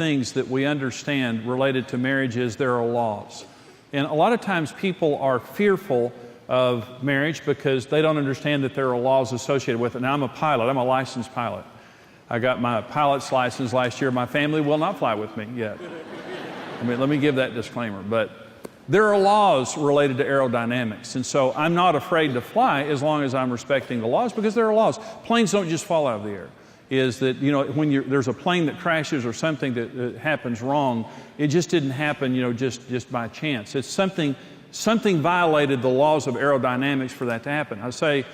things that we understand related to marriage is there are laws. And a lot of times people are fearful of marriage because they don't understand that there are laws associated with it. Now, I'm a pilot. I'm a licensed pilot. I got my pilot's license last year. My family will not fly with me yet. I mean, let me give that disclaimer. But there are laws related to aerodynamics. And so I'm not afraid to fly as long as I'm respecting the laws, because there are laws. Planes don't just fall out of the air. Is that, you know, when there's a plane that crashes or something that happens wrong, it just didn't happen, you know, just by chance. It's something violated the laws of aerodynamics for that to happen. I say,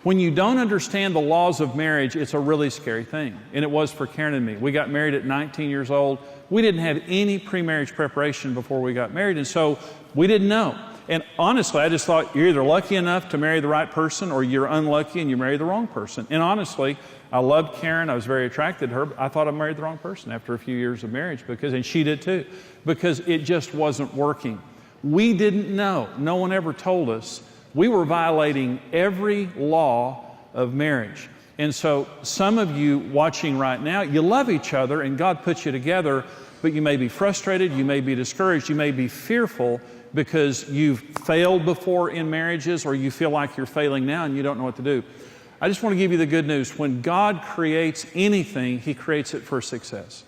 when you don't understand the laws of marriage, it's a really scary thing. And it was for Karen and me. We got married at 19 years old. We didn't have any pre-marriage preparation before we got married, and so we didn't know. And honestly, I just thought you're either lucky enough to marry the right person or you're unlucky and you marry the wrong person. And honestly, I loved Karen. I was very attracted to her. But I thought I married the wrong person after a few years of marriage, and she did too, because it just wasn't working. We didn't know. No one ever told us. We were violating every law of marriage. And so some of you watching right now, you love each other and God puts you together, but you may be frustrated, you may be discouraged, you may be fearful because you've failed before in marriages, or you feel like you're failing now and you don't know what to do. I just want to give you the good news. When God creates anything, He creates it for success.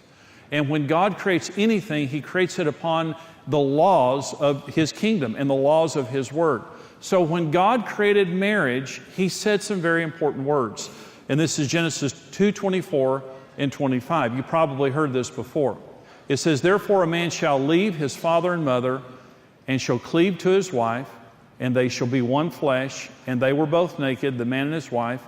And when God creates anything, He creates it upon the laws of His kingdom and the laws of His Word. So when God created marriage, He said some very important words. And this is Genesis 2:24 and 25. You probably heard this before. It says, "Therefore a man shall leave his father and mother, and shall cleave to his wife, and they shall be one flesh. And they were both naked, the man and his wife,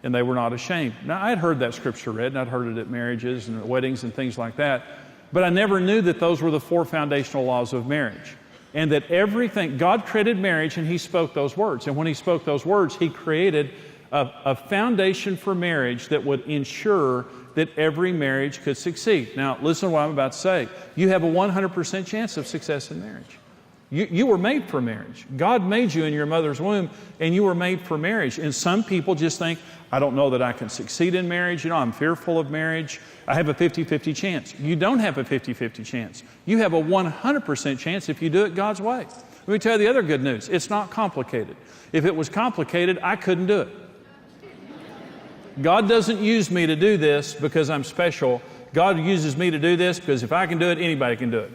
and they were not ashamed." Now, I'd heard that scripture read, and I'd heard it at marriages and at weddings and things like that. But I never knew that those were the 4 foundational laws of marriage. And that everything, God created marriage and He spoke those words. And when He spoke those words, He created a foundation for marriage that would ensure that every marriage could succeed. Now, listen to what I'm about to say. You have a 100% chance of success in marriage. You were made for marriage. God made you in your mother's womb, and you were made for marriage. And some people just think, I don't know that I can succeed in marriage. You know, I'm fearful of marriage. I have a 50-50 chance. You don't have a 50-50 chance. You have a 100% chance if you do it God's way. Let me tell you the other good news. It's not complicated. If it was complicated, I couldn't do it. God doesn't use me to do this because I'm special. God uses me to do this because if I can do it, anybody can do it.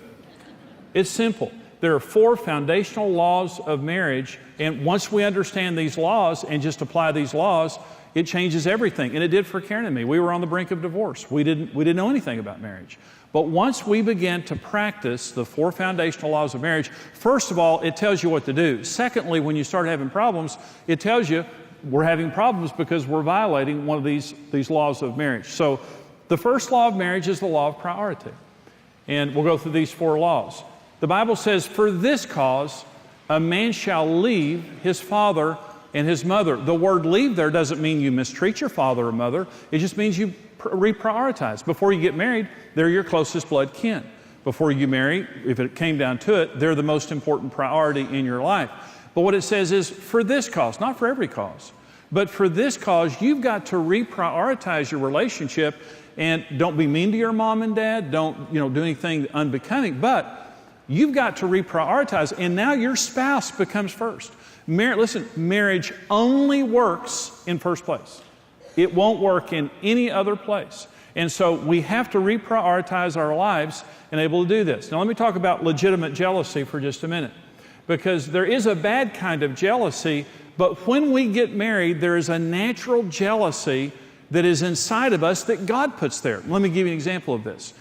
It's simple. There are 4 foundational laws of marriage, and once we understand these laws and just apply these laws, it changes everything. And it did for Karen and me. We were on the brink of divorce. We didn't know anything about marriage. But once we began to practice the 4 foundational laws of marriage, first of all, it tells you what to do. Secondly, when you start having problems, it tells you we're having problems because we're violating one of these laws of marriage. So the first law of marriage is the law of priority. And we'll go through these 4 laws. The Bible says, "For this cause, a man shall leave his father and his mother." The word leave there doesn't mean you mistreat your father or mother. It just means you reprioritize. Before you get married, they're your closest blood kin. Before you marry, if it came down to it, they're the most important priority in your life. But what it says is, for this cause, not for every cause, but for this cause, you've got to reprioritize your relationship. And don't be mean to your mom and dad. Don't do anything unbecoming. But you've got to reprioritize, and now your spouse becomes first. Listen, marriage only works in first place. It won't work in any other place. And so we have to reprioritize our lives and able to do this. Now let me talk about legitimate jealousy for just a minute, because there is a bad kind of jealousy, but when we get married, there is a natural jealousy that is inside of us that God puts there. Let me give you an example of this.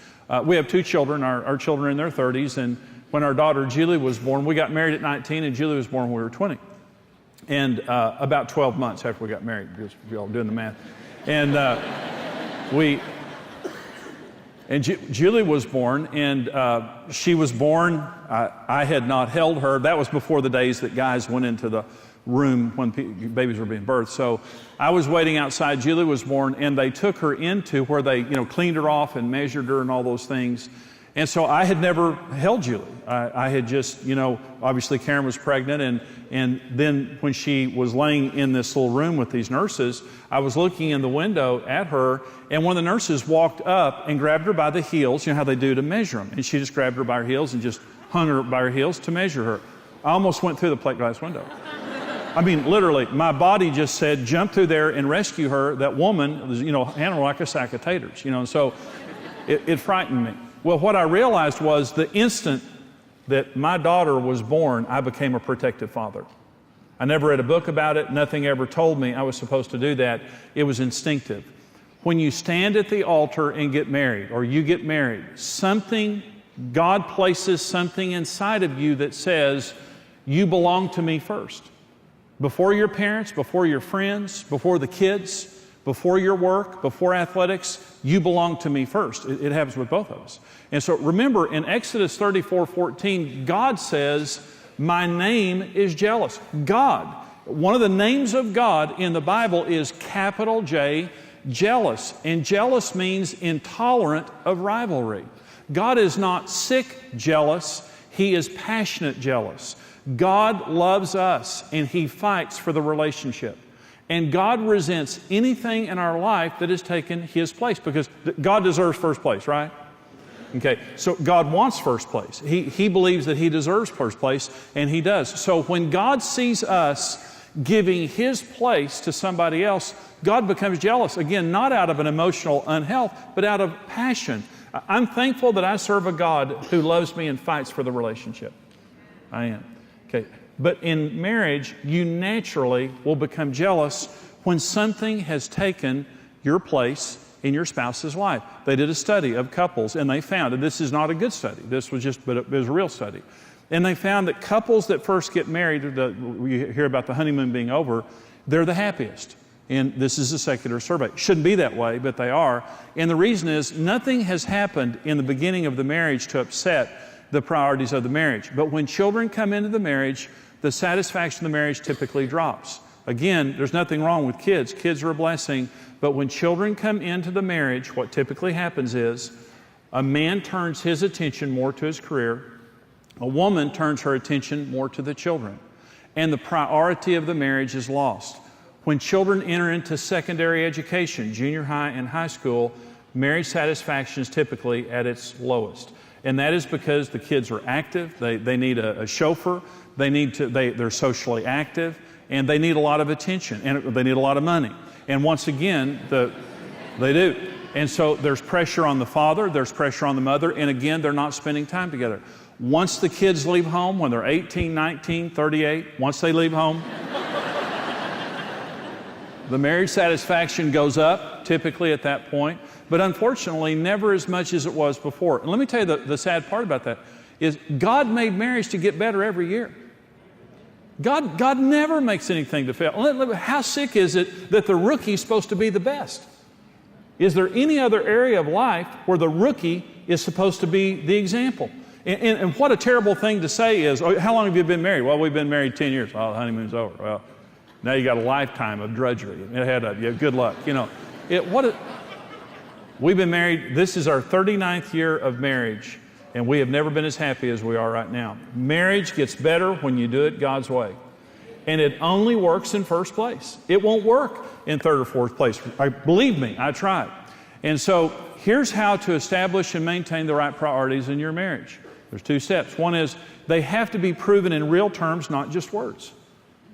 We have 2 children. Our children are in their 30s, and when our daughter Julie was born, we got married at 19, and Julie was born when we were 20. And about 12 months after we got married, just you all doing the math. And Julie was born, and she was born. I had not held her. That was before the days that guys went into the room when babies were being birthed. So I was waiting outside. Julie was born, and they took her into where they, cleaned her off and measured her and all those things. And so I had never held Julie. I had just, obviously Karen was pregnant, and then when she was laying in this little room with these nurses, I was looking in the window at her, and one of the nurses walked up and grabbed her by the heels, how they do to measure them. And she just grabbed her by her heels and just hung her by her heels to measure her. I almost went through the plate glass window. I mean, literally, my body just said, jump through there and rescue her. That woman was, handled like a sack of taters, and so it frightened me. Well, what I realized was the instant that my daughter was born, I became a protective father. I never read a book about it. Nothing ever told me I was supposed to do that. It was instinctive. When you stand at the altar and get married, or you get married, God places something inside of you that says, you belong to me first. Before your parents, before your friends, before the kids, before your work, before athletics, you belong to me first. It happens with both of us. And so remember, in Exodus 34:14, God says, my name is jealous. God. One of the names of God in the Bible is capital J, jealous. And jealous means intolerant of rivalry. God is not sick jealous. He is passionate jealous. God loves us, and He fights for the relationship. And God resents anything in our life that has taken His place, because God deserves first place, right? Okay, so God wants first place. He believes that He deserves first place, and He does. So when God sees us giving His place to somebody else, God becomes jealous. Again, not out of an emotional unhealth, but out of passion. I'm thankful that I serve a God who loves me and fights for the relationship. I am. Okay. But in marriage, you naturally will become jealous when something has taken your place in your spouse's life. They did a study of couples, and they found, and this is not a good study, but it was a real study. And they found that couples that first get married, we hear about the honeymoon being over, they're the happiest. And this is a secular survey. Shouldn't be that way, but they are. And the reason is nothing has happened in the beginning of the marriage to upset the priorities of the marriage. But when children come into the marriage, the satisfaction of the marriage typically drops. Again, there's nothing wrong with kids. Kids are a blessing. But when children come into the marriage, what typically happens is a man turns his attention more to his career. A woman turns her attention more to the children. And the priority of the marriage is lost. When children enter into secondary education, junior high and high school, marriage satisfaction is typically at its lowest. And that is because the kids are active, they need a chauffeur, they're socially active, and they need a lot of attention, and they need a lot of money. And once again, they do. And so there's pressure on the father, there's pressure on the mother, and again, they're not spending time together. Once the kids leave home, when they're 18, 19, 38, once they leave home, the marriage satisfaction goes up, typically at that point, but unfortunately, never as much as it was before. And let me tell you the sad part about that is God made marriage to get better every year. God never makes anything to fail. How sick is it that the rookie's supposed to be the best? Is there any other area of life where the rookie is supposed to be the example? And what a terrible thing to say is, oh, how long have you been married? Well, we've been married 10 years. Oh, the honeymoon's over. Well, now you got a lifetime of drudgery ahead of you. Good luck. We've been married, this is our 39th year of marriage, and we have never been as happy as we are right now. Marriage gets better when you do it God's way. And it only works in first place. It won't work in third or fourth place. Believe me, I tried. And so here's how to establish and maintain the right priorities in your marriage. There's two steps. One is they have to be proven in real terms, not just words.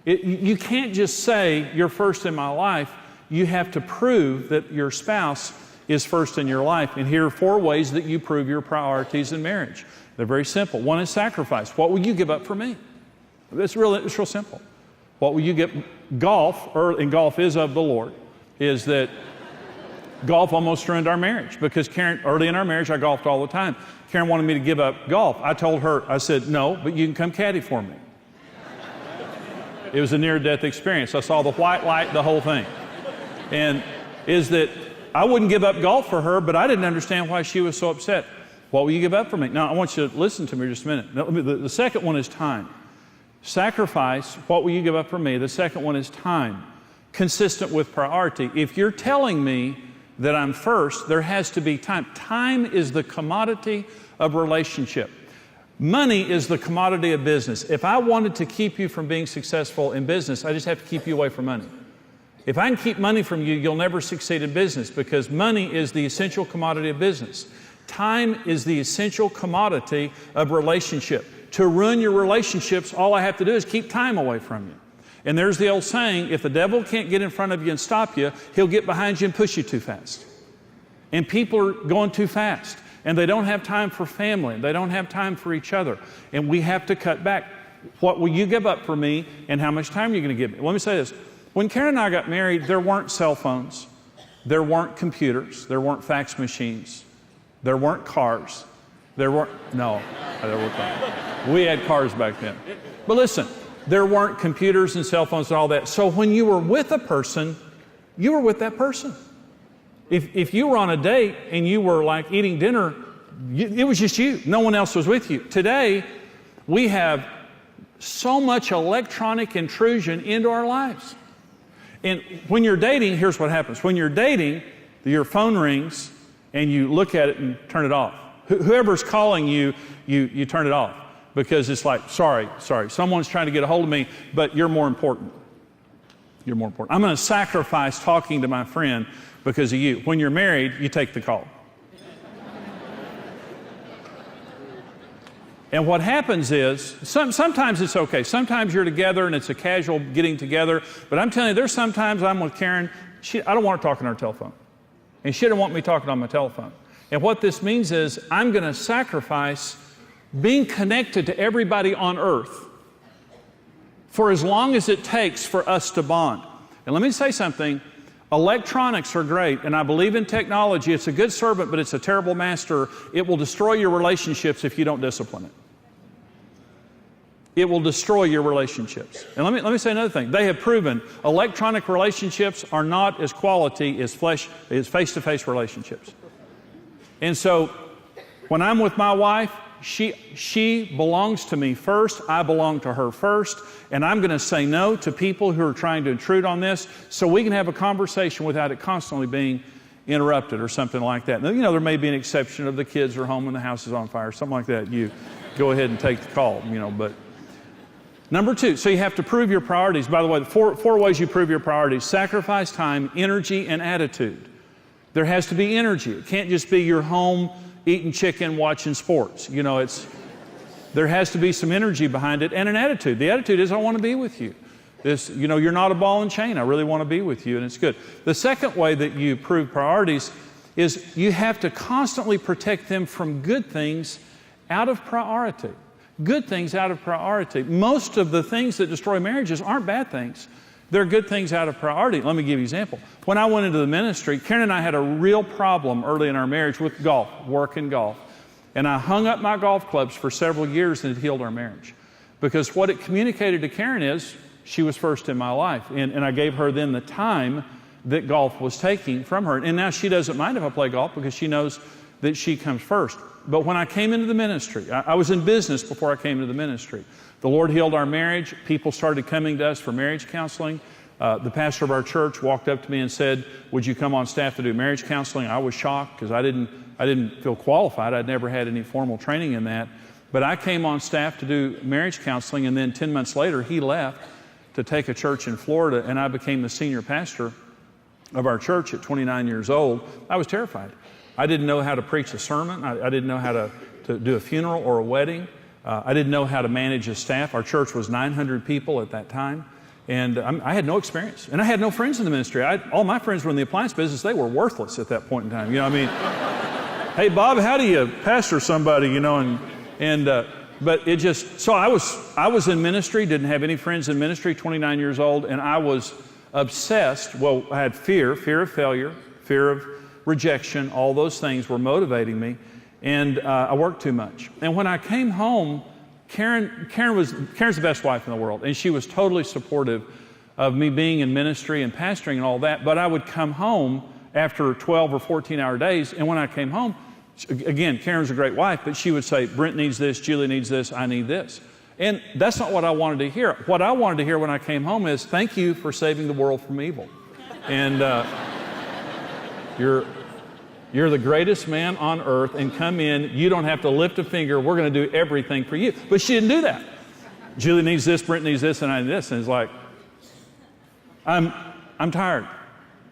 You can't just say, you're first in my life. You have to prove that your spouse is first in your life. And here are 4 ways that you prove your priorities in marriage. They're very simple. One is sacrifice. What will you give up for me? It's real simple. What will you give? Golf, and golf is of the Lord, is that golf almost ruined our marriage because Karen, early in our marriage, I golfed all the time. Karen wanted me to give up golf. I told her, I said, no, but you can come caddy for me. It was a near-death experience. I saw the white light, the whole thing. And is that I wouldn't give up golf for her, but I didn't understand why she was so upset. What will you give up for me? Now, I want you to listen to me just a minute. Now, the second one is time. Sacrifice, what will you give up for me? The second one is time, consistent with priority. If you're telling me that I'm first, there has to be time. Time is the commodity of relationship. Money is the commodity of business. If I wanted to keep you from being successful in business, I just have to keep you away from money. If I can keep money from you, you'll never succeed in business, because money is the essential commodity of business. Time is the essential commodity of relationship. To ruin your relationships, all I have to do is keep time away from you. And there's the old saying, if the devil can't get in front of you and stop you, he'll get behind you and push you too fast. And people are going too fast, and they don't have time for family, and they don't have time for each other. And we have to cut back. What will you give up for me, and how much time are you going to give me? Let me say this. When Karen and I got married, there weren't cell phones, there weren't computers, there weren't fax machines, there weren't cars, there weren't cars. We had cars back then. But listen, there weren't computers and cell phones and all that. So when you were with a person, you were with that person. If you were on a date and you were like eating dinner, it was just you. No one else was with you. Today, we have so much electronic intrusion into our lives. And when you're dating, here's what happens. When you're dating, your phone rings and you look at it and turn it off. Whoever's calling you, you turn it off, because it's like, sorry, someone's trying to get a hold of me, but you're more important. You're more important. I'm going to sacrifice talking to my friend because of you. When you're married, you take the call. And what happens is, sometimes it's okay. Sometimes you're together and it's a casual getting together. But I'm telling you, there's sometimes I'm with Karen, I don't want her talking on her telephone. And she doesn't want me talking on my telephone. And what this means is, I'm going to sacrifice being connected to everybody on earth for as long as it takes for us to bond. And let me say something. Electronics are great, and I believe in technology. It's a good servant, but it's a terrible master. It will destroy your relationships if you don't discipline it. It will destroy your relationships. And let me say another thing. They have proven electronic relationships are not as quality as face-to-face relationships. And so when I'm with my wife, she belongs to me first. I belong to her first. And I'm going to say no to people who are trying to intrude on this, so we can have a conversation without it constantly being interrupted or something like that. Now, you know, there may be an exception of the kids are home and the house is on fire, something like that. You go ahead and take the call, you know. But number two, so you have to prove your priorities. By the way, the four ways you prove your priorities: sacrifice, time, energy, and attitude. There has to be energy. It can't just be you're home eating chicken, watching sports. You know, there has to be some energy behind it, and an attitude. The attitude is, I want to be with you. You know, you're not a ball and chain. I really want to be with you, and it's good. The second way that you prove priorities is you have to constantly protect them from good things out of priority. Good things out of priority. Most of the things that destroy marriages aren't bad things. They're good things out of priority. Let me give you an example. When I went into the ministry, Karen and I had a real problem early in our marriage with golf, work and golf. And I hung up my golf clubs for several years, and it healed our marriage. Because what it communicated to Karen is, she was first in my life. And I gave her then the time that golf was taking from her. And now she doesn't mind if I play golf, because she knows that she comes first. But when I came into the ministry, I was in business before I came into the ministry. The Lord healed our marriage. People started coming to us for marriage counseling. The pastor of our church walked up to me and said, would you come on staff to do marriage counseling? I was shocked, because I didn't feel qualified. I'd never had any formal training in that. But I came on staff to do marriage counseling, and then 10 months later, he left to take a church in Florida, and I became the senior pastor of our church at 29 years old. I was terrified. I didn't know how to preach a sermon. I didn't know how to do a funeral or a wedding. I didn't know how to manage a staff. Our church was 900 people at that time, and I had no experience. And I had no friends in the ministry. All my friends were in the appliance business. They were worthless at that point in time. You know what I mean? Hey, Bob, how do you pastor somebody, you know? But it just, so I was in ministry, didn't have any friends in ministry, 29 years old, and I was obsessed. Well, I had fear of failure, fear of rejection. All those things were motivating me, and I worked too much. And when I came home, Karen's the best wife in the world, and she was totally supportive of me being in ministry and pastoring and all that. But I would come home after 12 or 14-hour days, and when I came home, again, Karen's a great wife, but she would say, Brent needs this, Julie needs this, I need this. And that's not what I wanted to hear. What I wanted to hear when I came home is, thank you for saving the world from evil. And You're the greatest man on earth, and come in. You don't have to lift a finger. We're going to do everything for you. But she didn't do that. Julie needs this, Brent needs this, and I need this. And it's like, I'm tired.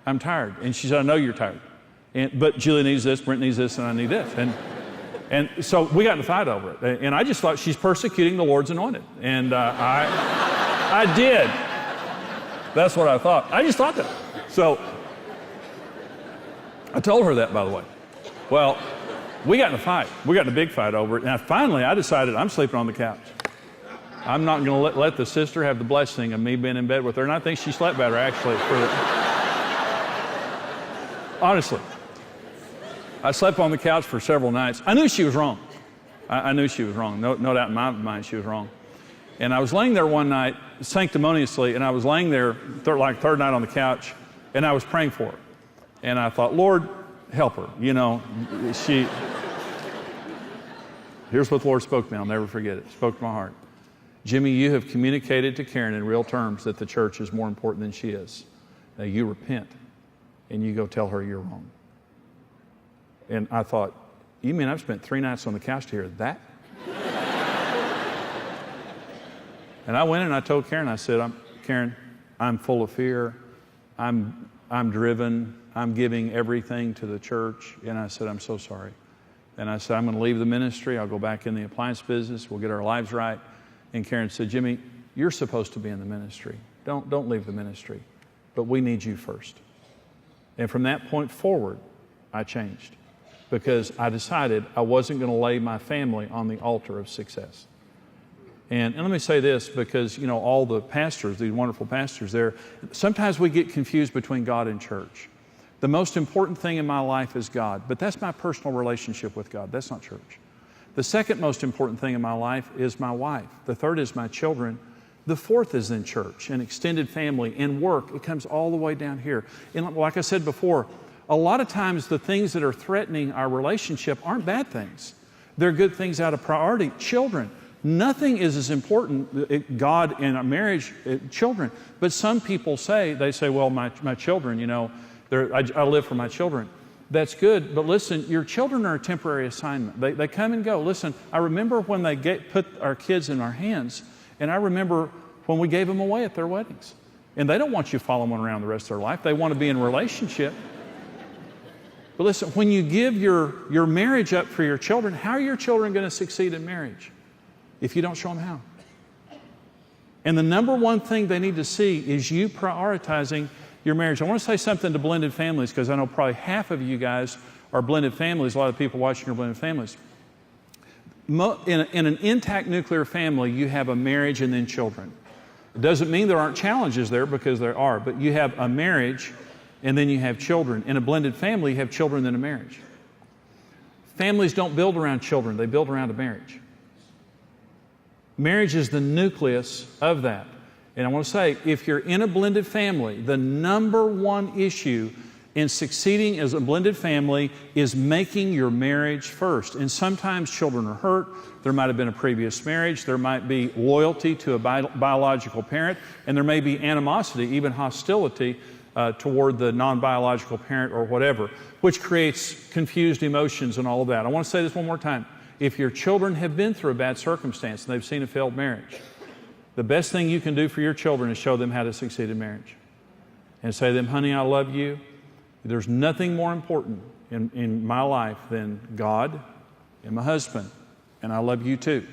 I'm tired. And she said, I know you're tired. But Julie needs this, Brent needs this, and I need this. And so we got in a fight over it. And I just thought, she's persecuting the Lord's anointed. And I did. That's what I thought. I just thought that. So I told her that, by the way. Well, we got in a fight. We got in a big fight over it. And finally, I decided I'm sleeping on the couch. I'm not going to let the sister have the blessing of me being in bed with her. And I think she slept better, actually. Honestly. I slept on the couch for several nights. I knew she was wrong. I knew she was wrong. No doubt in my mind she was wrong. And I was laying there one night, sanctimoniously, and I was laying there, third night on the couch, and I was praying for her. And I thought, Lord, help her. You know, here's what the Lord spoke to me. I'll never forget it. Spoke to my heart. Jimmy, you have communicated to Karen in real terms that the church is more important than she is. Now you repent, and you go tell her you're wrong. And I thought, you mean I've spent 3 nights on the couch to hear that? And I went and I told Karen, I said, Karen, I'm full of fear. I'm driven. I'm giving everything to the church. And I said, I'm so sorry. And I said, I'm going to leave the ministry. I'll go back in the appliance business. We'll get our lives right. And Karen said, Jimmy, you're supposed to be in the ministry. Don't leave the ministry. But we need you first. And from that point forward, I changed. Because I decided I wasn't going to lay my family on the altar of success. And let me say this, because, you know, all the pastors, these wonderful pastors there, sometimes we get confused between God and church. The most important thing in my life is God, but that's my personal relationship with God. That's not church. The second most important thing in my life is my wife. The third is my children. The fourth is in church, and extended family, and work. It comes all the way down here. And like I said before, a lot of times the things that are threatening our relationship aren't bad things. They're good things out of priority. Children. Nothing is as important, God and our marriage, children. But some people say, well, my children, you know, I live for my children. That's good, but listen, your children are a temporary assignment. They come and go. Listen, I remember when they put our kids in our hands, and I remember when we gave them away at their weddings. And they don't want you following them around the rest of their life. They want to be in a relationship. But listen, when you give your marriage up for your children, how are your children going to succeed in marriage if you don't show them how? And the number one thing they need to see is you prioritizing your marriage. I want to say something to blended families, because I know probably half of you guys are blended families. A lot of people watching are blended families. In an intact nuclear family, you have a marriage and then children. It doesn't mean there aren't challenges there, because there are, but you have a marriage and then you have children. In a blended family, you have children then a marriage. Families don't build around children, they build around a marriage. Marriage is the nucleus of that. And I want to say, if you're in a blended family, the number one issue in succeeding as a blended family is making your marriage first. And sometimes children are hurt. There might have been a previous marriage. There might be loyalty to a biological parent. And there may be animosity, even hostility toward the non-biological parent or whatever, which creates confused emotions and all of that. I want to say this one more time. If your children have been through a bad circumstance and they've seen a failed marriage, the best thing you can do for your children is show them how to succeed in marriage. And say to them, honey, I love you. There's nothing more important in my life than God and my husband, and I love you too.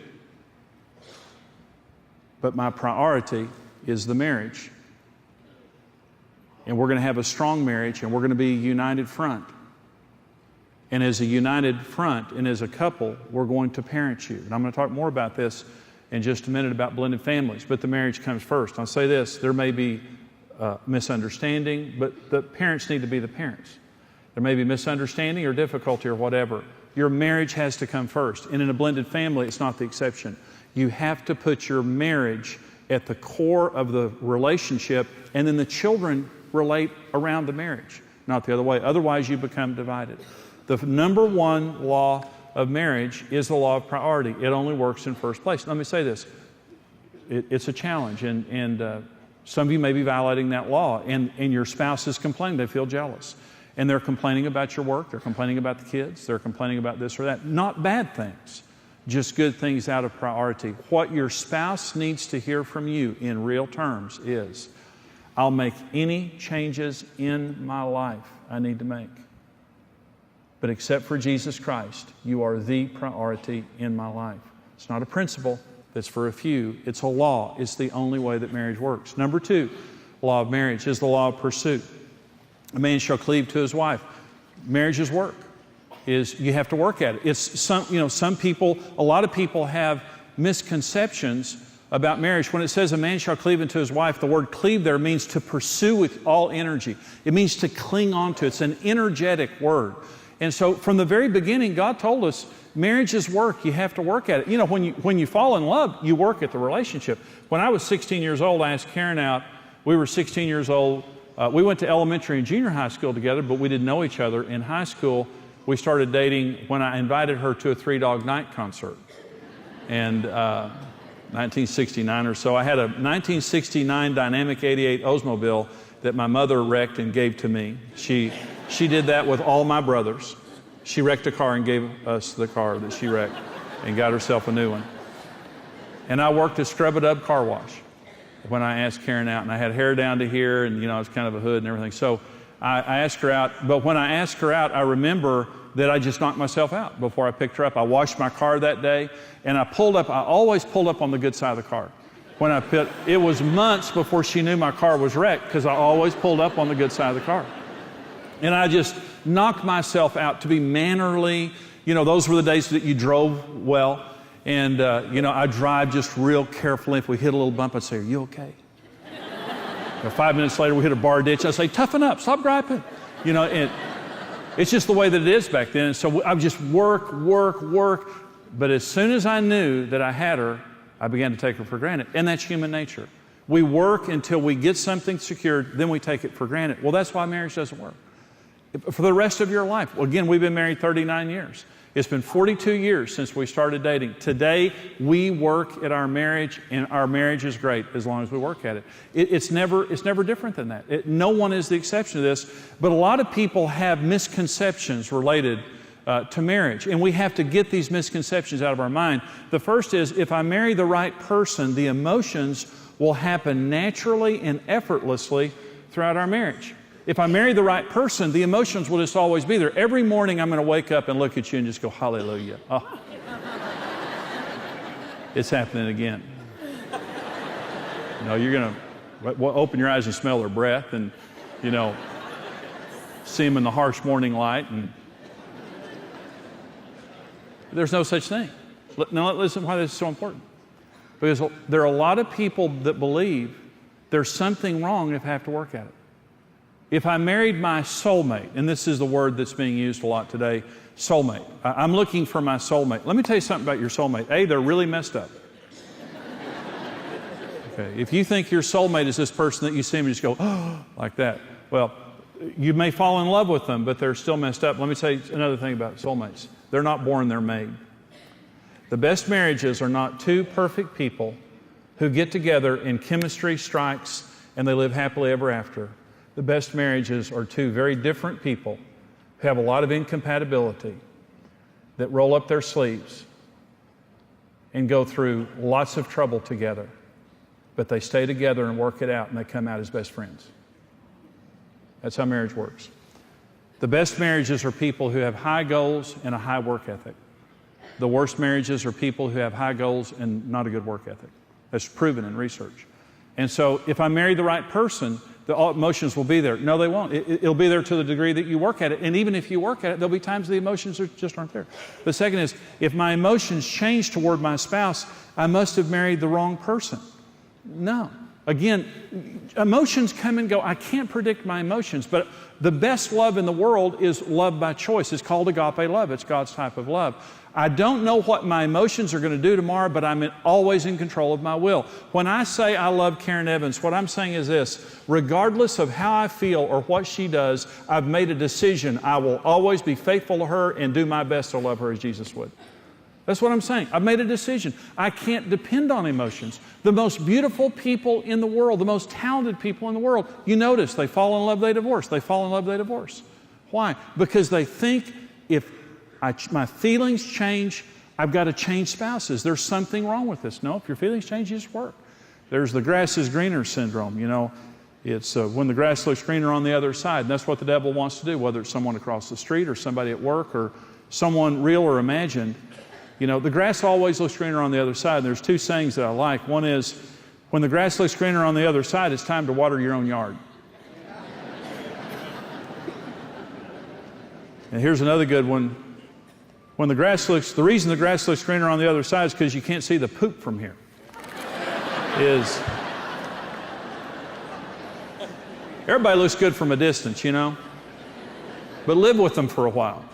But my priority is the marriage. And we're going to have a strong marriage, and we're going to be a united front. And as a united front and as a couple, we're going to parent you. And I'm going to talk more about this in just a minute about blended families, but the marriage comes first. I'll say this, there may be misunderstanding, but the parents need to be the parents. There may be misunderstanding or difficulty or whatever. Your marriage has to come first. And in a blended family, it's not the exception. You have to put your marriage at the core of the relationship, and then the children relate around the marriage, not the other way. Otherwise, you become divided. The number one law of marriage is the law of priority. It only works in first place. Let me say this. It's a challenge, and some of you may be violating that law, and your spouse is complaining. They feel jealous. and they're complaining about your work, they're complaining about the kids, they're complaining about this or that. Not bad things, just good things out of priority. What your spouse needs to hear from you in real terms is, I'll make any changes in my life I need to make. But except for Jesus Christ, you are the priority in my life. It's not a principle that's for a few. It's a law. It's the only way that marriage works. Number 2, law of marriage is the law of pursuit. A man shall cleave to his wife. Marriage is work. You have to work at it. It's some people, a lot of people have misconceptions about marriage. When it says a man shall cleave unto his wife, the word cleave there means to pursue with all energy. It means to cling on to. It's an energetic word. And so from the very beginning, God told us marriage is work. You have to work at it. When you fall in love, you work at the relationship. When I was 16 years old, I asked Karen out. We were 16 years old. We went to elementary and junior high school together, but we didn't know each other. In high school, we started dating when I invited her to a Three Dog Night concert. And 1969 or so. I had a 1969 Dynamic 88 Oldsmobile that my mother wrecked and gave to me. She did that with all my brothers. She wrecked a car and gave us the car that she wrecked and got herself a new one. And I worked at Scrub-A-Dub Car Wash when I asked Karen out, and I had hair down to here, and I was kind of a hood and everything. So I asked her out, but when I asked her out, I remember that I just knocked myself out before I picked her up. I washed my car that day, and I always pulled up on the good side of the car. It was months before she knew my car was wrecked, because I always pulled up on the good side of the car. And I just knocked myself out to be mannerly. Those were the days that you drove well. And, I drive just real carefully. If we hit a little bump, I'd say, "Are you okay?" 5 minutes later, we hit a bar ditch. I'd say, "Toughen up, stop griping." And it's just the way that it is back then. And so I would just work. But as soon as I knew that I had her, I began to take her for granted. And that's human nature. We work until we get something secured, then we take it for granted. Well, that's why marriage doesn't work. For the rest of your life. Well, again, we've been married 39 years. It's been 42 years since we started dating. Today, we work at our marriage, and our marriage is great as long as we work at it. It's never different than that. No one is the exception to this, but a lot of people have misconceptions related to marriage, and we have to get these misconceptions out of our mind. The first is, if I marry the right person, the emotions will happen naturally and effortlessly throughout our marriage. If I marry the right person, the emotions will just always be there. Every morning I'm going to wake up and look at you and just go, "Hallelujah." Oh. It's happening again. You're going to open your eyes and smell their breath and, see them in the harsh morning light. And there's no such thing. Now listen why this is so important. Because there are a lot of people that believe there's something wrong if I have to work at it. If I married my soulmate, and this is the word that's being used a lot today, soulmate. I'm looking for my soulmate. Let me tell you something about your soulmate. A, they're really messed up. Okay, if you think your soulmate is this person that you see and just go, "Oh," like that, well, you may fall in love with them, but they're still messed up. Let me tell you another thing about soulmates. They're not born, they're made. The best marriages are not two perfect people who get together and chemistry strikes and they live happily ever after. The best marriages are two very different people who have a lot of incompatibility that roll up their sleeves and go through lots of trouble together. But they stay together and work it out, and they come out as best friends. That's how marriage works. The best marriages are people who have high goals and a high work ethic. The worst marriages are people who have high goals and not a good work ethic. That's proven in research. And so if I marry the right person, the emotions will be there. No, they won't. It'll be there to the degree that you work at it. And even if you work at it, there'll be times the emotions just aren't there. The second is, if my emotions change toward my spouse, I must have married the wrong person. No. Again, emotions come and go. I can't predict my emotions, but the best love in the world is love by choice. It's called agape love. It's God's type of love. I don't know what my emotions are going to do tomorrow, but I'm always in control of my will. When I say I love Karen Evans, what I'm saying is this: regardless of how I feel or what she does, I've made a decision. I will always be faithful to her and do my best to love her as Jesus would. That's what I'm saying. I've made a decision. I can't depend on emotions. The most beautiful people in the world, the most talented people in the world, you notice they fall in love, they divorce. They fall in love, they divorce. Why? Because they think if my feelings change, I've got to change spouses. There's something wrong with this. No, if your feelings change, you just work. There's the grass is greener syndrome. It's when the grass looks greener on the other side. And that's what the devil wants to do, whether it's someone across the street or somebody at work or someone real or imagined. The grass always looks greener on the other side. And there's two sayings that I like. One is, when the grass looks greener on the other side, it's time to water your own yard. And here's another good one. The reason the grass looks greener on the other side is because you can't see the poop from here. Everybody looks good from a distance, but live with them for a while.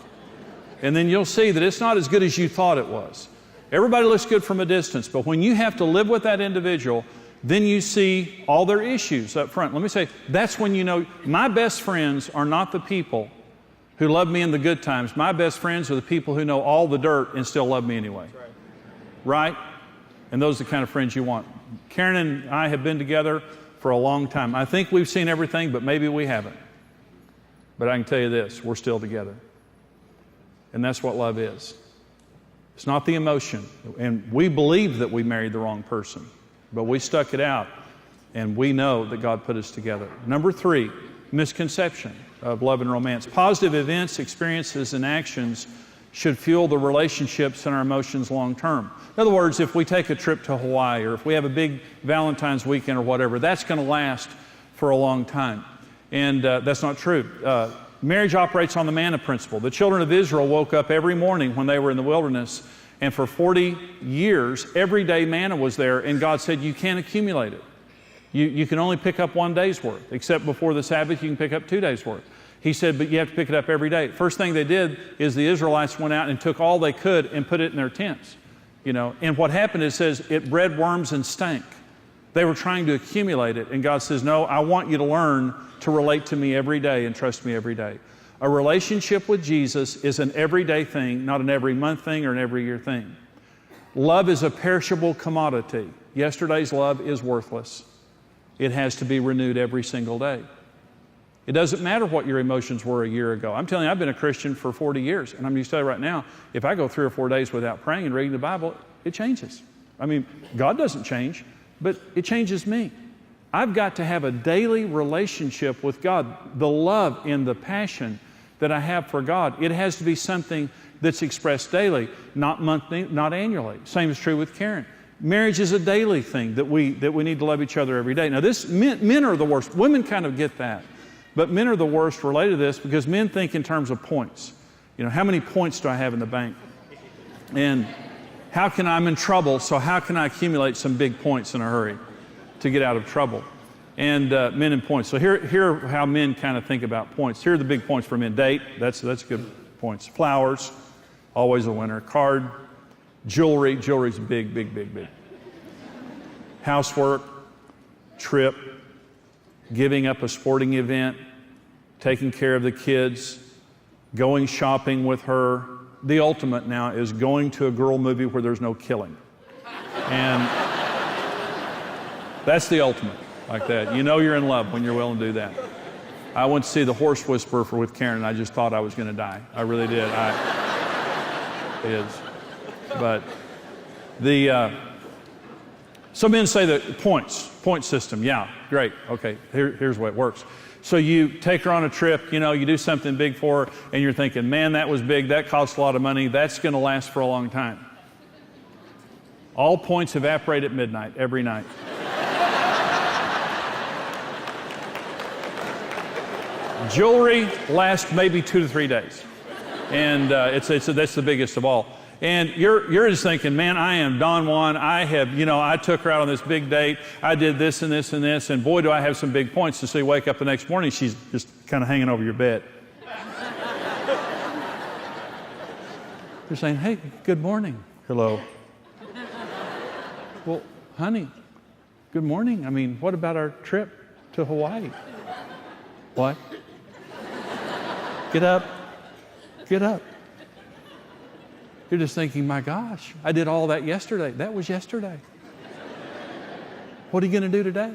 And then you'll see that it's not as good as you thought it was. Everybody looks good from a distance, but when you have to live with that individual, then you see all their issues up front. Let me say, that's when you know my best friends are not the people who love me in the good times. My best friends are the people who know all the dirt and still love me anyway. Right? And those are the kind of friends you want. Karen and I have been together for a long time. I think we've seen everything, but maybe we haven't. But I can tell you this, we're still together. And that's what love is. It's not the emotion. And we believe that we married the wrong person, but we stuck it out, and we know that God put us together. Number 3, misconception of love and romance. Positive events, experiences, and actions should fuel the relationships and our emotions long term. In other words, if we take a trip to Hawaii or if we have a big Valentine's weekend or whatever, that's going to last for a long time. And that's not true. Marriage operates on the manna principle. The children of Israel woke up every morning when they were in the wilderness, and for 40 years, every day manna was there, and God said, you can't accumulate it. You can only pick up one day's worth, except before the Sabbath, you can pick up 2 days' worth. He said, but you have to pick it up every day. First thing they did is the Israelites went out and took all they could and put it in their tents. And what happened, it says, it bred worms and stank. They were trying to accumulate it, and God says, no, I want you to learn to relate to me every day and trust me every day. A relationship with Jesus is an everyday thing, not an every month thing or an every year thing. Love is a perishable commodity. Yesterday's love is worthless. It has to be renewed every single day. It doesn't matter what your emotions were a year ago. I'm telling you, I've been a Christian for 40 years, and I'm going to tell you right now, if I go 3 or 4 days without praying and reading the Bible, it changes. God doesn't change, but it changes me. I've got to have a daily relationship with God. The love and the passion that I have for God, it has to be something that's expressed daily, not monthly, not annually. Same is true with Karen. Marriage is a daily thing that we need to love each other every day. Now, men are the worst. Women kind of get that. But men are the worst related to this because men think in terms of points. How many points do I have in the bank? And I'm in trouble, so how can I accumulate some big points in a hurry to get out of trouble? And men and points. So here are how men kind of think about points. Here are the big points for men. Date, that's good points. Flowers, always a winner. Card, jewelry's big, big, big, big. Housework, trip, giving up a sporting event, taking care of the kids, going shopping with her. The ultimate now is going to a girl movie where there's no killing. And that's the ultimate, like that. You're in love when you're willing to do that. I went to see The Horse Whisperer with Karen, and I just thought I was going to die. I really did. But some men say that point system, yeah, great, okay, here's the way it works. So you take her on a trip, you do something big for her, and you're thinking, man, that was big, that cost a lot of money, that's going to last for a long time. All points evaporate at midnight, every night. Jewelry lasts maybe 2 to 3 days, and that's the biggest of all. And you're just thinking, man, I am Don Juan. I took her out on this big date. I did this and this and this, and boy, do I have some big points. So you wake up the next morning, she's just kind of hanging over your bed. You're saying, hey, good morning. Hello. Well, honey, good morning. What about our trip to Hawaii? What? Get up. Get up. You're just thinking, my gosh, I did all that yesterday. That was yesterday. What are you going to do today?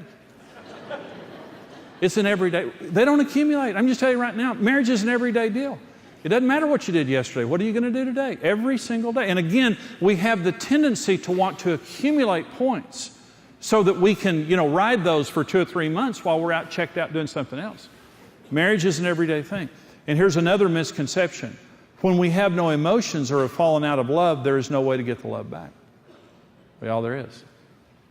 It's an everyday. They don't accumulate. I'm just telling you right now, marriage is an everyday deal. It doesn't matter what you did yesterday. What are you going to do today? Every single day. And again, we have the tendency to want to accumulate points so that we can, ride those for 2 or 3 months while we're out checked out doing something else. Marriage is an everyday thing. And here's another misconception. When we have no emotions or have fallen out of love, there is no way to get the love back. Well, all there is.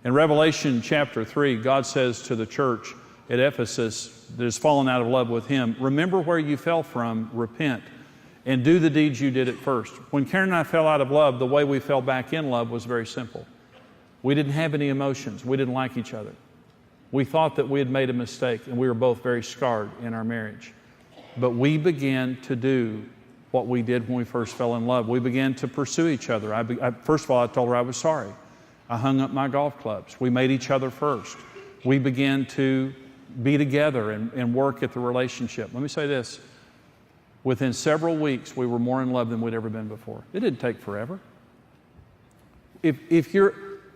In Revelation chapter 3, God says to the church at Ephesus that has fallen out of love with Him, remember where you fell from, repent, and do the deeds you did at first. When Karen and I fell out of love, the way we fell back in love was very simple. We didn't have any emotions. We didn't like each other. We thought that we had made a mistake, and we were both very scarred in our marriage. But we began to do what we did when we first fell in love. We began to pursue each other. First of all, I told her I was sorry. I hung up my golf clubs. We made each other first. We began to be together and work at the relationship. Let me say this. Within several weeks, we were more in love than we'd ever been before. It didn't take forever.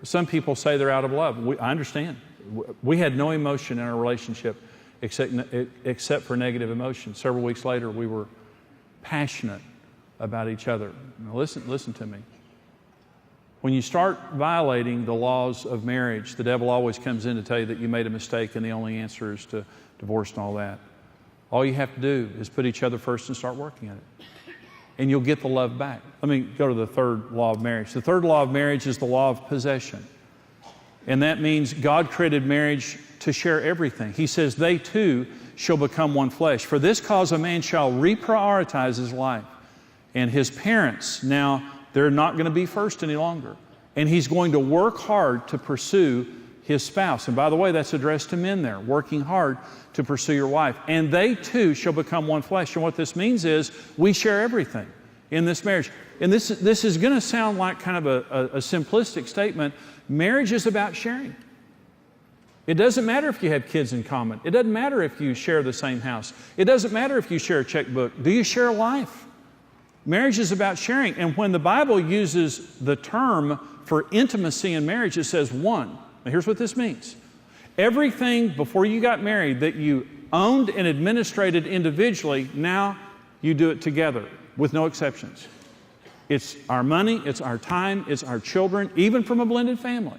Some people say they're out of love. I understand. We had no emotion in our relationship except for negative emotion. Several weeks later, we were passionate about each other. Now listen to me. When you start violating the laws of marriage, the devil always comes in to tell you that you made a mistake and the only answer is to divorce and all that. All you have to do is put each other first and start working at it. And you'll get the love back. Let me go to the third law of marriage. The third law of marriage is the law of possession. And that means God created marriage to share everything. He says, they too shall become one flesh. For this cause a man shall reprioritize his life. And his parents, now they're not going to be first any longer. And he's going to work hard to pursue his spouse. And by the way, that's addressed to men there, working hard to pursue your wife. And they too shall become one flesh. And what this means is we share everything in this marriage. And this is going to sound like kind of a simplistic statement. Marriage is about sharing. It doesn't matter if you have kids in common. It doesn't matter if you share the same house. It doesn't matter if you share a checkbook. Do you share life? Marriage is about sharing. And when the Bible uses the term for intimacy in marriage, it says one. Now here's what this means. Everything before you got married that you owned and administrated individually, now you do it together with no exceptions. It's our money, it's our time, it's our children, even from a blended family.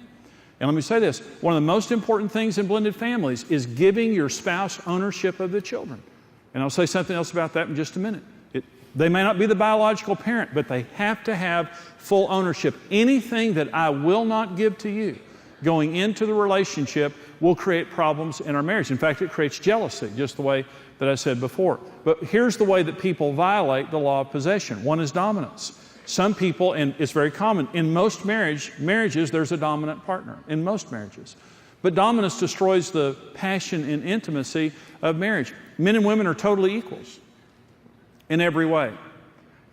And let me say this, one of the most important things in blended families is giving your spouse ownership of the children. And I'll say something else about that in just a minute. They may not be the biological parent, but they have to have full ownership. Anything that I will not give to you going into the relationship will create problems in our marriage. In fact, it creates jealousy, just the way that I said before. But here's the way that people violate the law of possession. One is dominance. Some people, and it's very common, in most marriages, there's a dominant partner, in most marriages. But dominance destroys the passion and intimacy of marriage. Men and women are totally equals in every way.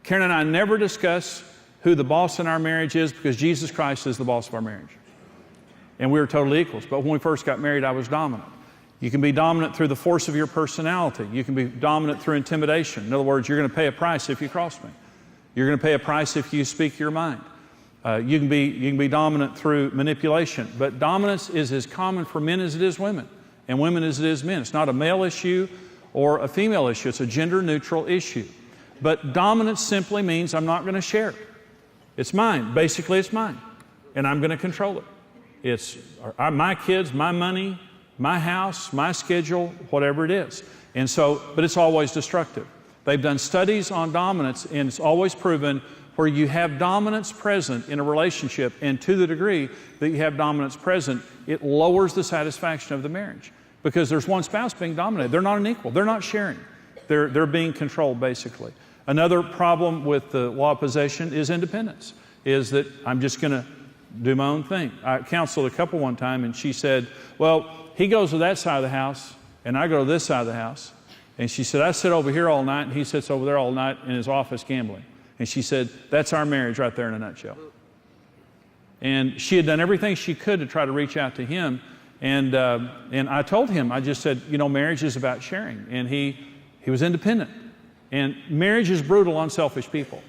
Karen and I never discuss who the boss in our marriage is because Jesus Christ is the boss of our marriage. And we were totally equals. But when we first got married, I was dominant. You can be dominant through the force of your personality. You can be dominant through intimidation. In other words, you're going to pay a price if you cross me. You're going to pay a price if you speak your mind. You can be dominant through manipulation. But dominance is as common for men as it is women, and women as it is men. It's not a male issue or a female issue. It's a gender-neutral issue. But dominance simply means I'm not going to share it. It's mine. Basically, it's mine. And I'm going to control it. It's my kids, my money, my house, my schedule, whatever it is. And so, but it's always destructive. They've done studies on dominance, and it's always proven where you have dominance present in a relationship, and to the degree that you have dominance present, it lowers the satisfaction of the marriage. Because there's one spouse being dominated. They're not an equal. They're not sharing. They're being controlled, basically. Another problem with the law of possession is independence, is that I'm just going to do my own thing. I counseled a couple one time, and she said, well, he goes to that side of the house, and I go to this side of the house. And she said, I sit over here all night, and he sits over there all night in his office gambling. And she said, that's our marriage right there in a nutshell. And she had done everything she could to try to reach out to him. And I told him, I just said, marriage is about sharing. And he was independent. And marriage is brutal on selfish people.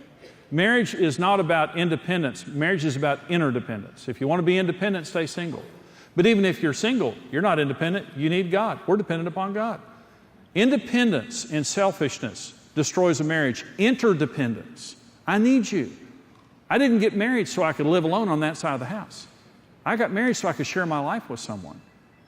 Marriage is not about independence. Marriage is about interdependence. If you want to be independent, stay single. But even if you're single, you're not independent. You need God. We're dependent upon God. Independence and selfishness destroys a marriage. Interdependence. I need you. I didn't get married so I could live alone on that side of the house. I got married so I could share my life with someone.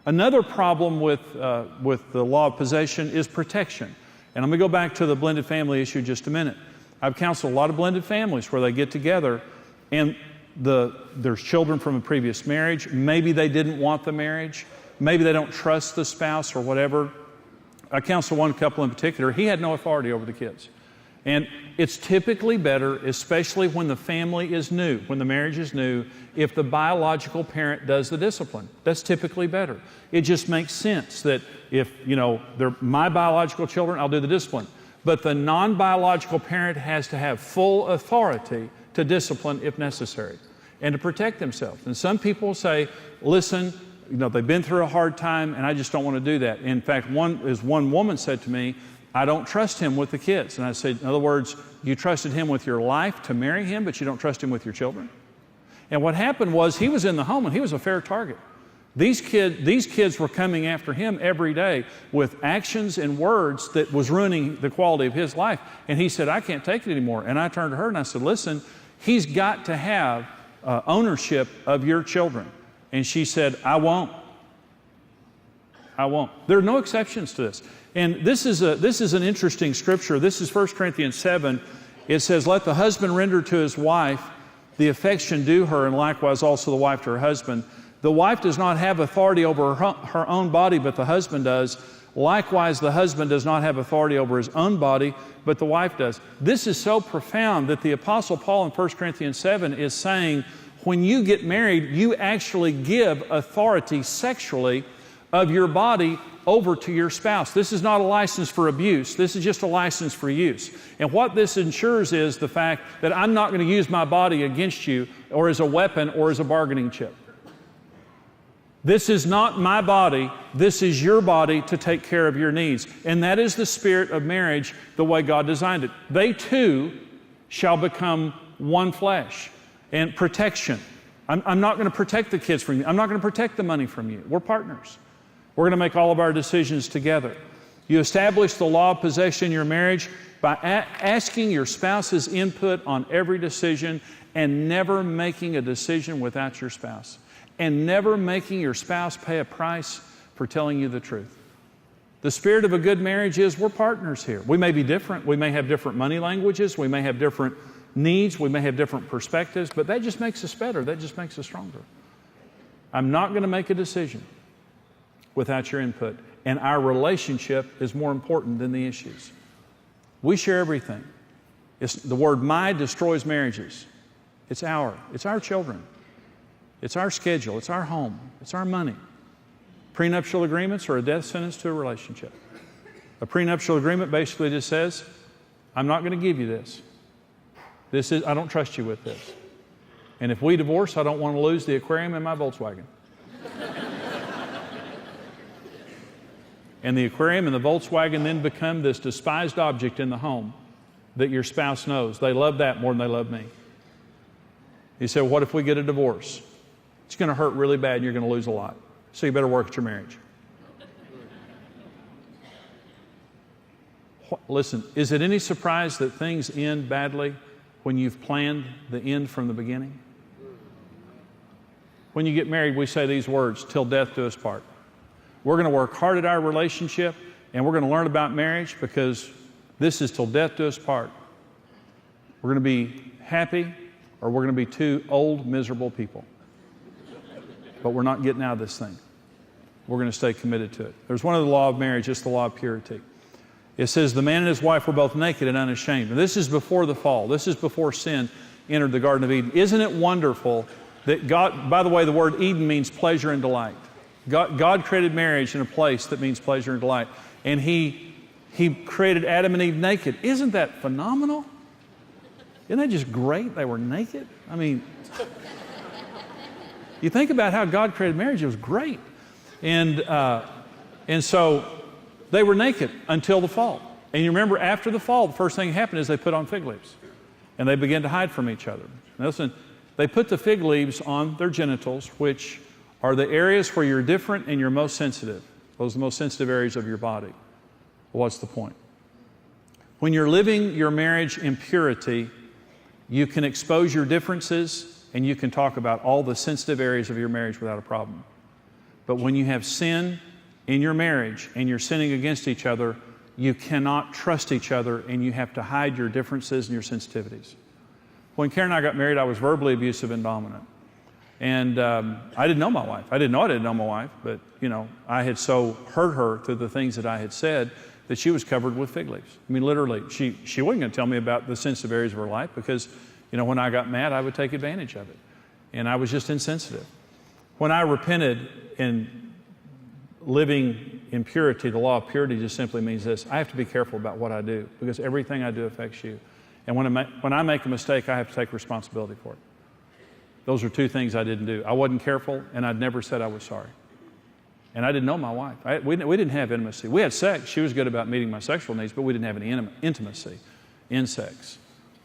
Another problem with the law of possession is protection. And I'm going to go back to the blended family issue just a minute. I've counseled a lot of blended families where they get together and there's children from a previous marriage. Maybe they didn't want the marriage. Maybe they don't trust the spouse or whatever. I counseled one couple in particular. He had no authority over the kids. And it's typically better, especially when the family is new, when the marriage is new, if the biological parent does the discipline. That's typically better. It just makes sense that if, they're my biological children, I'll do the discipline. But the non-biological parent has to have full authority to discipline if necessary and to protect themselves. And some people say, listen, they've been through a hard time and I just don't want to do that. In fact, one woman said to me, I don't trust him with the kids. And I said, in other words, you trusted him with your life to marry him, but you don't trust him with your children? And what happened was he was in the home and he was a fair target. These kids were coming after him every day with actions and words that was ruining the quality of his life. And he said, I can't take it anymore. And I turned to her and I said, listen, he's got to have ownership of your children. And she said, I won't. I won't. There are no exceptions to this. And this is an interesting scripture. This is 1 Corinthians 7. It says, let the husband render to his wife the affection due her, and likewise also the wife to her husband. The wife does not have authority over her own body, but the husband does. Likewise, the husband does not have authority over his own body, but the wife does. This is so profound that the Apostle Paul in 1 Corinthians 7 is saying, when you get married, you actually give authority sexually of your body over to your spouse. This is not a license for abuse. This is just a license for use. And what this ensures is the fact that I'm not going to use my body against you or as a weapon or as a bargaining chip. This is not my body. This is your body to take care of your needs. And that is the spirit of marriage, the way God designed it. They too shall become one flesh. And protection. I'm not going to protect the kids from you. I'm not going to protect the money from you. We're partners. We're going to make all of our decisions together. You establish the law of possession in your marriage by asking your spouse's input on every decision and never making a decision without your spouse. And never making your spouse pay a price for telling you the truth. The spirit of a good marriage is we're partners here. We may be different. We may have different money languages. We may have different needs. We may have different perspectives, but that just makes us better. That just makes us stronger. I'm not going to make a decision without your input. And our relationship is more important than the issues. We share everything. The word "my" destroys marriages. It's our children. It's our schedule. It's our home. It's our money. Prenuptial agreements are a death sentence to a relationship. A prenuptial agreement basically just says, I'm not going to give you this. I don't trust you with this. And if we divorce, I don't want to lose the aquarium in my Volkswagen. And the aquarium and the Volkswagen then become this despised object in the home that your spouse knows. They love that more than they love me. He said, what if we get a divorce? It's going to hurt really bad and you're going to lose a lot. So you better work at your marriage. Listen, is it any surprise that things end badly when you've planned the end from the beginning? When you get married, we say these words, till death do us part. We're going to work hard at our relationship and we're going to learn about marriage because this is till death do us part. We're going to be happy or we're going to be two old, miserable people. But we're not getting out of this thing. We're going to stay committed to it. There's one other law of marriage, it's the law of purity. It says the man and his wife were both naked and unashamed. And this is before the fall. This is before sin entered the Garden of Eden. Isn't it wonderful that God, by the way, the word Eden means pleasure and delight. God created marriage in a place that means pleasure and delight. And He created Adam and Eve naked. Isn't that phenomenal? Isn't that just great? They were naked. I mean, you think about how God created marriage, it was great. And so they were naked until the fall. And you remember after the fall, the first thing that happened is they put on fig leaves. And they began to hide from each other. Now listen, they put the fig leaves on their genitals, which are the areas where you're different and you're most sensitive. Those are the most sensitive areas of your body. Well, what's the point? When you're living your marriage in purity, you can expose your differences and you can talk about all the sensitive areas of your marriage without a problem. But when you have sin in your marriage and you're sinning against each other, you cannot trust each other and you have to hide your differences and your sensitivities. When Karen and I got married, I was verbally abusive and dominant. And I didn't know my wife. I didn't know my wife, but I had so hurt her through the things that I had said that she was covered with fig leaves. I mean, literally, she wasn't going to tell me about the sensitive areas of her life because, when I got mad, I would take advantage of it. And I was just insensitive. When I repented in living in purity, the law of purity just simply means this: I have to be careful about what I do because everything I do affects you. And when I make a mistake, I have to take responsibility for it. Those are two things I didn't do. I wasn't careful, and I'd never said I was sorry. And I didn't know my wife. We didn't have intimacy. We had sex. She was good about meeting my sexual needs, but we didn't have any intimacy in sex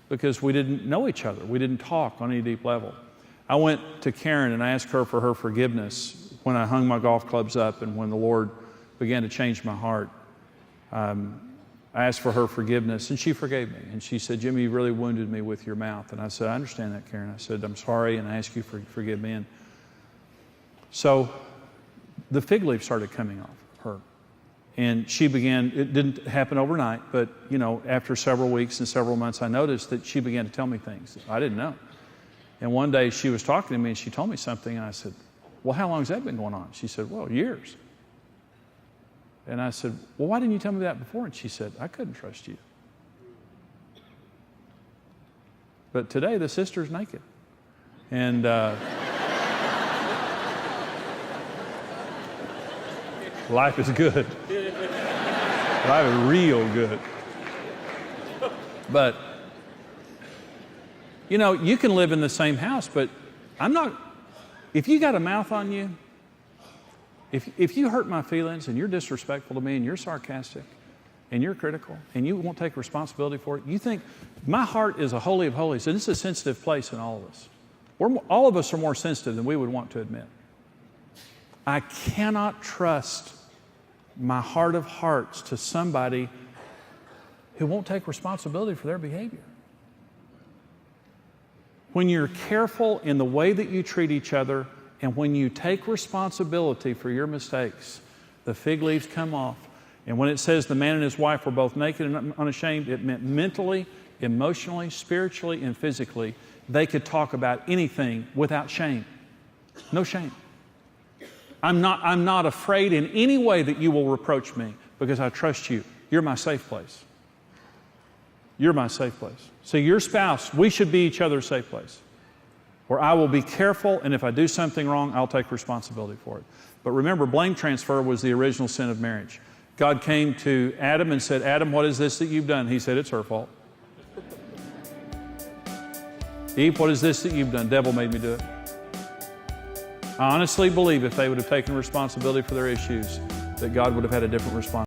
because we didn't know each other. We didn't talk on any deep level. I went to Karen and I asked her for her forgiveness when I hung my golf clubs up and when the Lord began to change my heart. I asked for her forgiveness, and she forgave me. And she said, "Jimmy, you really wounded me with your mouth." And I said, "I understand that, Karen." I said, "I'm sorry, and I ask you to forgive me." And so the fig leaf started coming off her. And she began, it didn't happen overnight, but after several weeks and several months, I noticed that she began to tell me things that I didn't know. And one day she was talking to me and she told me something, and I said, "Well, how long has that been going on?" She said, "Well, years." And I said, "Well, why didn't you tell me that before?" And she said, "I couldn't trust you." But today the sister's naked. And life is good. Life is real good. But, you can live in the same house, but if you got a mouth on you, if you hurt my feelings and you're disrespectful to me and you're sarcastic and you're critical and you won't take responsibility for it, you think my heart is a holy of holies, and it's a sensitive place in all of us. All of us are more sensitive than we would want to admit. I cannot trust my heart of hearts to somebody who won't take responsibility for their behavior. When you're careful in the way that you treat each other and when you take responsibility for your mistakes, the fig leaves come off. And when it says the man and his wife were both naked and unashamed, it meant mentally, emotionally, spiritually, and physically, they could talk about anything without shame. No shame. I'm not afraid in any way that you will reproach me because I trust you. You're my safe place. You're my safe place. So your spouse, we should be each other's safe place. Where I will be careful, and if I do something wrong, I'll take responsibility for it. But remember, blame transfer was the original sin of marriage. God came to Adam and said, "Adam, what is this that you've done?" He said, "It's her fault." "Eve, what is this that you've done?" "Devil made me do it." I honestly believe if they would have taken responsibility for their issues, that God would have had a different response.